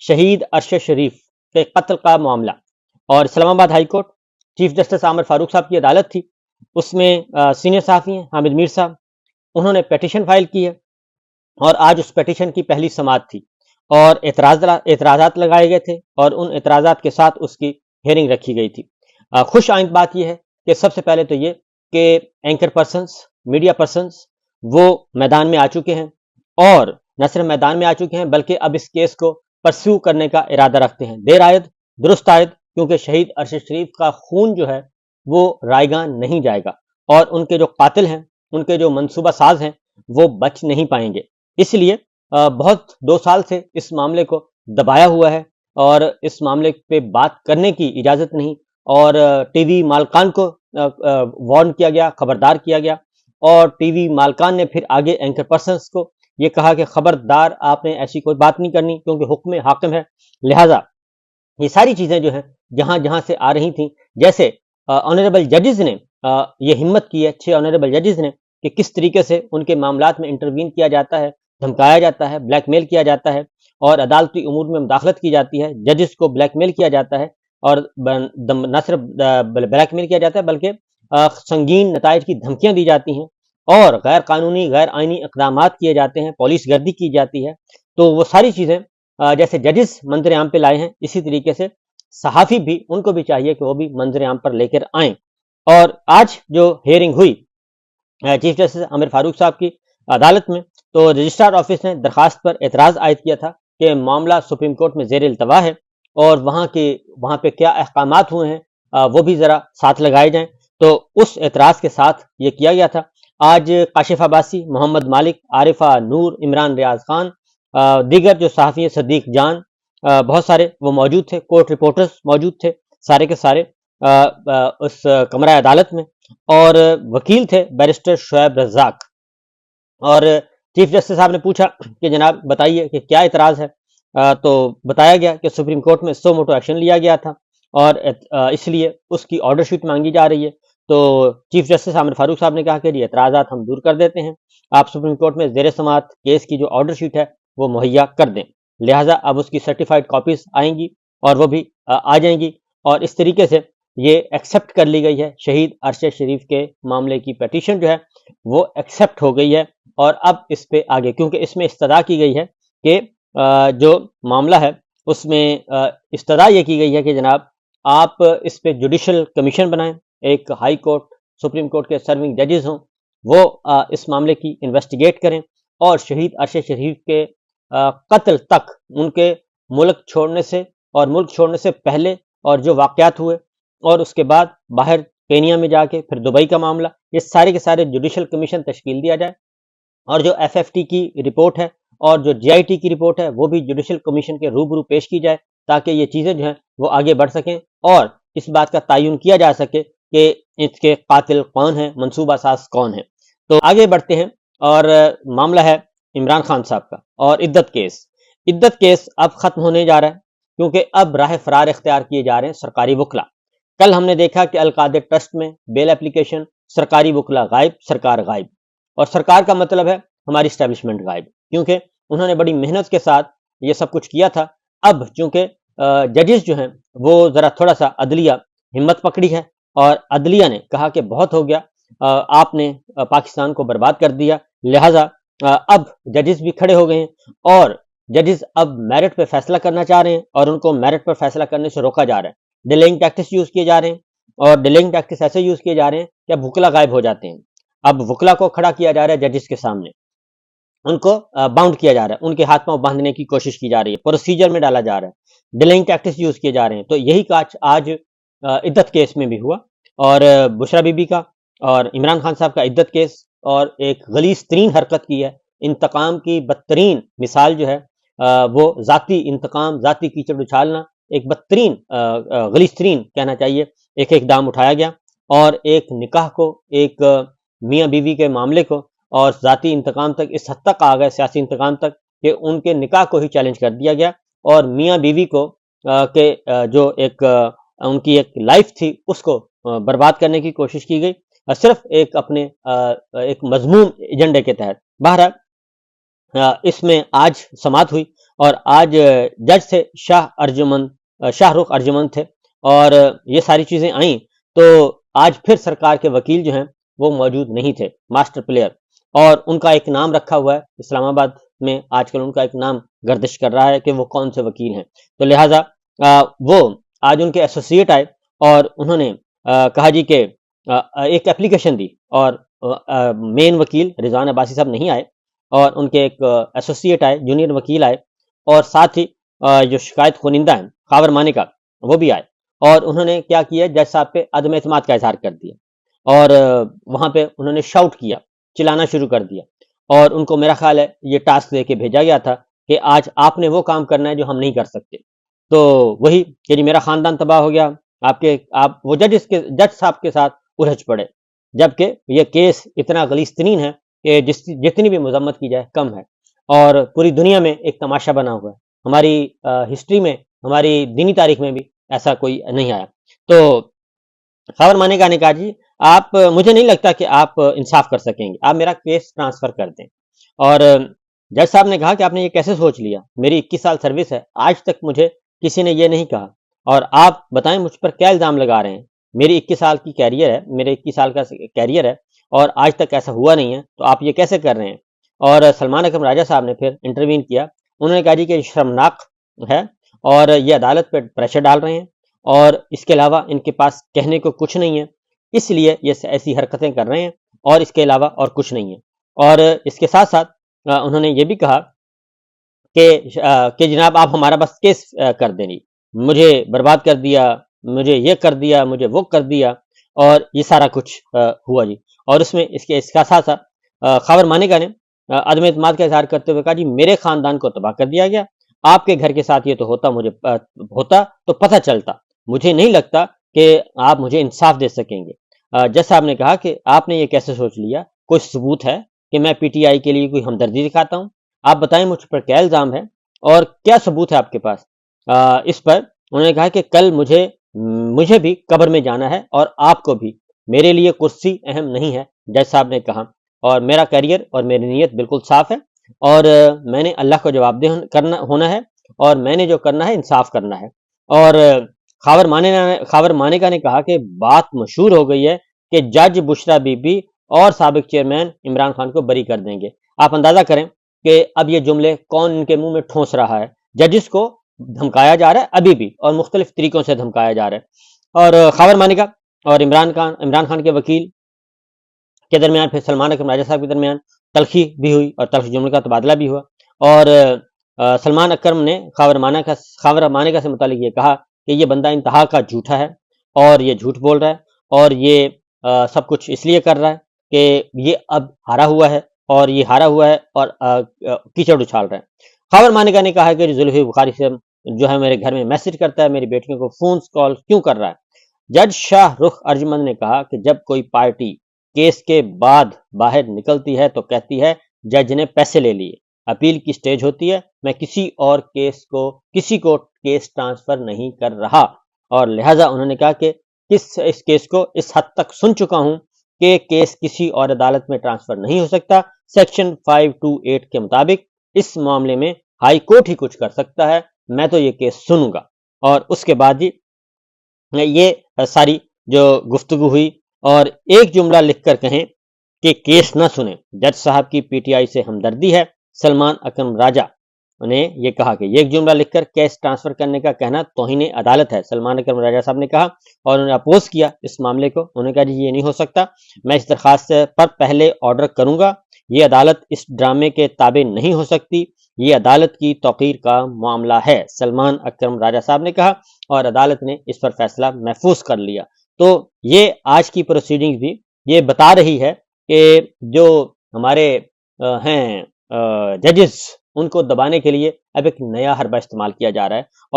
شہید ارشد شریف کے قتل کا معاملہ، اور اسلام آباد ہائی کورٹ چیف جسٹس عامر فاروق صاحب کی عدالت تھی، اس میں سینئر صحافی ہیں حامد میر صاحب، انہوں نے پیٹیشن فائل کی ہے، اور آج اس پیٹیشن کی پہلی سماعت تھی، اور اعتراضات لگائے گئے تھے، اور ان اعتراضات کے ساتھ اس کی ہیئرنگ رکھی گئی تھی۔ خوش آئند بات یہ ہے کہ سب سے پہلے تو یہ کہ اینکر پرسنز، میڈیا پرسنز وہ میدان میں آ چکے ہیں، اور نہ صرف میدان میں آ چکے ہیں بلکہ اب اس کیس کو پرسیو کرنے کا ارادہ رکھتے ہیں۔ دیر آید درست آید، کیونکہ شہید ارشد شریف کا خون جو ہے وہ رائیگاں نہیں جائے گا، اور ان کے جو قاتل ہیں، ان کے جو منصوبہ ساز ہیں، وہ بچ نہیں پائیں گے۔ اس لیے بہت 2 سال سے اس معاملے کو دبایا ہوا ہے، اور اس معاملے پہ بات کرنے کی اجازت نہیں، اور ٹی وی مالکان کو وارن کیا گیا، خبردار کیا گیا، اور ٹی وی مالکان نے پھر آگے اینکر پرسنز کو یہ کہا کہ خبردار آپ نے ایسی کوئی بات نہیں کرنی، کیونکہ حکم حاکم ہے۔ لہٰذا یہ ساری چیزیں جو ہیں جہاں جہاں سے آ رہی تھیں، جیسے آنریبل ججز نے یہ ہمت کی ہے، 6 آنریبل ججز نے، کہ کس طریقے سے ان کے معاملات میں انٹروین کیا جاتا ہے، دھمکایا جاتا ہے، بلیک میل کیا جاتا ہے، اور عدالتی امور میں مداخلت کی جاتی ہے، ججز کو بلیک میل کیا جاتا ہے، اور نہ صرف بلیک میل کیا جاتا ہے بلکہ سنگین نتائج کی دھمکیاں دی جاتی ہیں، اور غیر قانونی غیر آئینی اقدامات کیے جاتے ہیں، پولیس گردی کی جاتی ہے۔ تو وہ ساری چیزیں جیسے ججز منظر عام پہ لائے ہیں، اسی طریقے سے صحافی بھی، ان کو بھی چاہیے کہ وہ بھی منظر عام پر لے کر آئیں۔ اور آج جو ہیئرنگ ہوئی چیف جسٹس عامر فاروق صاحب کی عدالت میں، تو رجسٹرار آفس نے درخواست پر اعتراض عائد کیا تھا کہ معاملہ سپریم کورٹ میں زیر التوا ہے، اور وہاں پہ کیا احکامات ہوئے ہیں وہ بھی ذرا ساتھ لگائے جائیں۔ تو اس اعتراض کے ساتھ یہ کیا گیا تھا۔ آج کاشف عباسی، محمد مالک، عارفہ نور، عمران ریاض خان، دیگر جو صحافی ہیں، صدیق جان، بہت سارے وہ موجود تھے، کورٹ رپورٹرز موجود تھے، سارے کے سارے اس کمرہ عدالت میں، اور وکیل تھے بیرسٹر شعیب رزاق۔ اور چیف جسٹس صاحب نے پوچھا کہ جناب بتائیے کہ کیا اعتراض ہے، تو بتایا گیا کہ سپریم کورٹ میں سو موٹو ایکشن لیا گیا تھا، اور اس لیے اس کی آرڈر شیٹ مانگی جا رہی ہے۔ تو چیف جسٹس عامر فاروق صاحب نے کہا کہ یہ اعتراضات ہم دور کر دیتے ہیں، آپ سپریم کورٹ میں زیر سماعت کیس کی جو آرڈر شیٹ ہے وہ مہیا کر دیں، لہٰذا اب اس کی سرٹیفائڈ کاپیز آئیں گی، اور وہ بھی آ جائیں گی، اور اس طریقے سے یہ ایکسیپٹ کر لی گئی ہے۔ شہید ارشد شریف کے معاملے کی پیٹیشن جو ہے وہ ایکسیپٹ ہو گئی ہے، اور اب اس پہ آگے، کیونکہ اس میں استدعا کی گئی ہے کہ جو معاملہ ہے اس میں استدعا یہ کی گئی ہے کہ جناب آپ اس پہ جوڈیشل کمیشن بنائیں، ایک ہائی کورٹ سپریم کورٹ کے سرونگ ججز ہوں، وہ اس معاملے کی انویسٹیگیٹ کریں، اور شہید ارشد شریف کے قتل تک، ان کے ملک چھوڑنے سے اور ملک چھوڑنے سے پہلے اور جو واقعات ہوئے، اور اس کے بعد باہر کینیا میں جا کے پھر دبئی کا معاملہ، یہ سارے کے سارے جوڈیشل کمیشن تشکیل دیا جائے، اور جو ایف ایف ٹی کی رپورٹ ہے اور جو جی آئی ٹی کی رپورٹ ہے وہ بھی جوڈیشل کمیشن کے روبرو پیش کی جائے، تاکہ یہ چیزیں جو ہیں وہ آگے بڑھ سکیں، اور اس بات کا تعین کیا جا سکے کہ اس کے قاتل کون ہیں، منصوبہ ساز کون ہیں۔ تو آگے بڑھتے ہیں، اور معاملہ ہے عمران خان صاحب کا، اور عدت کیس اب ختم ہونے جا رہا ہے، کیونکہ اب راہ فرار اختیار کیے جا رہے ہیں سرکاری وکلا۔ کل ہم نے دیکھا کہ القادر ٹرسٹ میں بیل اپلیکیشن، سرکاری وکلا غائب، سرکار غائب، اور سرکار کا مطلب ہے ہماری اسٹیبلشمنٹ غائب، کیونکہ انہوں نے بڑی محنت کے ساتھ یہ سب کچھ کیا تھا۔ اب چونکہ ججز جو ہیں وہ ذرا تھوڑا سا عدلیہ ہمت پکڑی ہے، اور عدلیہ نے کہا کہ بہت ہو گیا، آپ نے پاکستان کو برباد کر دیا، لہٰذا اب ججز بھی کھڑے ہو گئے ہیں، اور ججز اب میرٹ پہ فیصلہ کرنا چاہ رہے ہیں، اور ان کو میرٹ پر فیصلہ کرنے سے روکا جا رہا ہے۔ ڈیلیئنگ ٹیکٹس یوز کیے جا رہے ہیں، اور ڈیلیئنگ ٹیکٹس ایسے یوز کیے جا رہے ہیں کہ اب وکلا غائب ہو جاتے ہیں۔ اب وکلا کو کھڑا کیا جا رہا ہے ججز کے سامنے، ان کو باؤنڈ کیا جا رہا ہے، ان کے ہاتھ پاؤں باندھنے کی کوشش کی جا رہی ہے، پروسیجر میں ڈالا جا رہا ہے، ڈیلیئنگ ٹیکٹس یوز کیے جا رہے ہیں۔ تو یہی کاج آج عدت کیس میں بھی ہوا، اور بشرا بی بی کا اور عمران خان صاحب کا عدت کیس، اور ایک غلیظ ترین حرکت کی ہے، انتقام کی بدترین مثال جو ہے وہ ذاتی انتقام، ذاتی کیچڑ اچھالنا، ایک بدترین غلیظ ترین کہنا چاہیے، ایک اقدام اٹھایا گیا، اور ایک نکاح کو، ایک میاں بیوی کے معاملے کو، اور ذاتی انتقام تک اس حد تک آ گئے، سیاسی انتقام تک، کہ ان کے نکاح کو ہی چیلنج کر دیا گیا، اور میاں بیوی کو کہ جو ایک ان کی ایک لائف تھی اس کو برباد کرنے کی کوشش کی گئی، صرف ایک اپنے ایک مذموم ایجنڈے کے تحت۔ بہرحال اس میں آج سماعت ہوئی، اور آج جج تھے شاہ رخ ارجمند تھے، اور یہ ساری چیزیں آئیں تو آج پھر سرکار کے وکیل جو ہیں وہ موجود نہیں تھے، ماسٹر پلیئر، اور ان کا ایک نام رکھا ہوا ہے اسلام آباد میں، آج کل ان کا ایک نام گردش کر رہا ہے کہ وہ کون سے وکیل ہیں، تو لہٰذا وہ آج ان کے ایسوسیٹ آئے اور انہوں نے کہا جی کہ ایک اپلیکیشن دی، اور مین وکیل رضوان عباسی صاحب نہیں آئے، اور ان کے ایک ایسوسیٹ آئے، جونیئر وکیل آئے، اور ساتھ ہی جو شکایت کنندہ ہیں خاور مانی کا وہ بھی آئے، اور انہوں نے کیا کیا، جج صاحب پہ عدم اعتماد کا اظہار کر دیا، اور وہاں پہ انہوں نے شاؤٹ کیا، چلانا شروع کر دیا، اور ان کو میرا خیال ہے یہ ٹاسک دے کے بھیجا گیا تھا کہ آج آپ نے وہ کام کرنا ہے جو ہم نہیں کر سکتے، تو وہی کہ جی میرا خاندان تباہ ہو گیا، آپ وہ جج صاحب کے ساتھ الجھ پڑے، جبکہ یہ کیس اتنا غلیظ ترین ہے کہ جتنی بھی مذمت کی جائے کم ہے، اور پوری دنیا میں ایک تماشا بنا ہوا ہے، ہماری ہسٹری میں، ہماری دینی تاریخ میں بھی ایسا کوئی نہیں آیا۔ تو خاور مانیکا نے کہا جی آپ، مجھے نہیں لگتا کہ آپ انصاف کر سکیں گے، آپ میرا کیس ٹرانسفر کر دیں، اور جج صاحب نے کہا کہ آپ نے یہ کیسے سوچ لیا، میری 21 سال سروس ہے، آج تک مجھے کسی نے یہ نہیں کہا، اور آپ بتائیں مجھ پر کیا الزام لگا رہے ہیں، میری 21 سال کی کیریئر ہے، میرے 21 سال کا کیریئر ہے، اور آج تک ایسا ہوا نہیں ہے، تو آپ یہ کیسے کر رہے ہیں؟ اور سلمان اکرم راجہ صاحب نے پھر انٹروین کیا، انہوں نے کہا جی کہ یہ شرمناک ہے، اور یہ عدالت پہ پریشر ڈال رہے ہیں، اور اس کے علاوہ ان کے پاس کہنے کو کچھ نہیں ہے، اس لیے یہ ایسی حرکتیں کر رہے ہیں، اور اس کے علاوہ اور کچھ نہیں ہے۔ اور اس کے ساتھ ساتھ انہوں نے یہ بھی کہا کہ جناب آپ ہمارا بس کیس کر دیں گی، مجھے برباد کر دیا، مجھے یہ کر دیا، مجھے وہ کر دیا، اور یہ سارا کچھ ہوا جی۔ اور اس کا ساتھ ساتھ خاور مانیکا نے عدم اعتماد کا اظہار کرتے ہوئے کہا جی میرے خاندان کو تباہ کر دیا گیا، آپ کے گھر کے ساتھ یہ تو ہوتا تو پتہ چلتا، مجھے نہیں لگتا کہ آپ مجھے انصاف دے سکیں گے۔ جج صاحب نے کہا کہ آپ نے یہ کیسے سوچ لیا، کوئی ثبوت ہے کہ میں پی ٹی آئی کے لیے کوئی ہمدردی دکھاتا ہوں؟ آپ بتائیں مجھ پر کیا الزام ہے اور کیا ثبوت ہے آپ کے پاس؟ اس پر انہوں نے کہا کہ کل مجھے بھی قبر میں جانا ہے، اور آپ کو بھی، میرے لیے کرسی اہم نہیں ہے، جج صاحب نے کہا، اور میرا کیریئر اور میری نیت بالکل صاف ہے، اور میں نے اللہ کو جواب دہ ہونا ہے، اور میں نے جو کرنا ہے انصاف کرنا ہے۔ اور خاور مانیکا نے کہا کہ بات مشہور ہو گئی ہے کہ جج بشرا بی بی اور سابق چیئرمین عمران خان کو بری کر دیں گے۔ آپ اندازہ کریں کہ اب یہ جملے کون ان کے منہ میں ٹھونس رہا ہے، ججز کو دھمکایا جا رہا ہے ابھی بھی، اور مختلف طریقوں سے دھمکایا جا رہا ہے۔ اور خاور مانیکا اور عمران خان کے وکیل کے درمیان، پھر سلمان اکرم راجہ صاحب کے درمیان تلخی بھی ہوئی، اور تلخ جملوں کا تبادلہ بھی ہوا، اور سلمان اکرم نے خاور مانیکا سے متعلق یہ کہا کہ یہ بندہ انتہا کا جھوٹا ہے، اور یہ جھوٹ بول رہا ہے، اور یہ سب کچھ اس لیے کر رہا ہے کہ یہ اب ہارا ہوا ہے، اور یہ ہارا ہوا ہے اور کیچڑ اچھال رہا ہے۔ خاور مانیکا نے کہا کہ زلفی بخاری سے جو ہے میرے گھر میں میسج کرتا ہے، میری بیٹیوں کو فونز کال کیوں کر رہا ہے؟ جج شاہ رخ ارجمند نے کہا کہ جب کوئی پارٹی کیس کے بعد باہر نکلتی ہے تو کہتی ہے جج نے پیسے لے لیے، اپیل کی سٹیج ہوتی ہے، میں کسی کو کیس ٹرانسفر نہیں کر رہا، اور لہٰذا انہوں نے کہا کہ اس کیس کو اس حد تک سن چکا ہوں کہ کیس کسی اور عدالت میں ٹرانسفر نہیں ہو سکتا، سیکشن 528 کے مطابق اس معاملے میں ہائی کورٹ ہی کچھ کر سکتا ہے، میں تو یہ کیس سنوں گا۔ اور اس کے بعد جی یہ ساری جو گفتگو ہوئی، اور ایک جملہ لکھ کر کہیں کہ کیس نہ سنیں، جج صاحب کی پی ٹی آئی سے ہمدردی ہے، سلمان اکرم راجہ نے یہ کہا کہ یہ ایک جملہ لکھ کر کیس ٹرانسفر کرنے کا کہنا توہین عدالت ہے، سلمان اکرم راجہ صاحب نے کہا، اور انہوں نے اپوز کیا اس معاملے کو، انہوں نے کہا جی یہ نہیں ہو سکتا، میں اس درخواست پر پہلے آرڈر کروں گا، یہ عدالت اس ڈرامے کے تابع نہیں ہو سکتی، یہ عدالت کی توقیر کا معاملہ ہے، سلمان اکرم راجہ صاحب نے کہا، اور عدالت نے اس پر فیصلہ محفوظ کر لیا۔ تو یہ آج کی پروسیڈنگ بھی یہ بتا رہی ہے کہ جو ہمارے ہیں ججز، ان کو دبانے کے لیے اب ایک نیا حربہ استعمال کیا جا رہا ہے، اور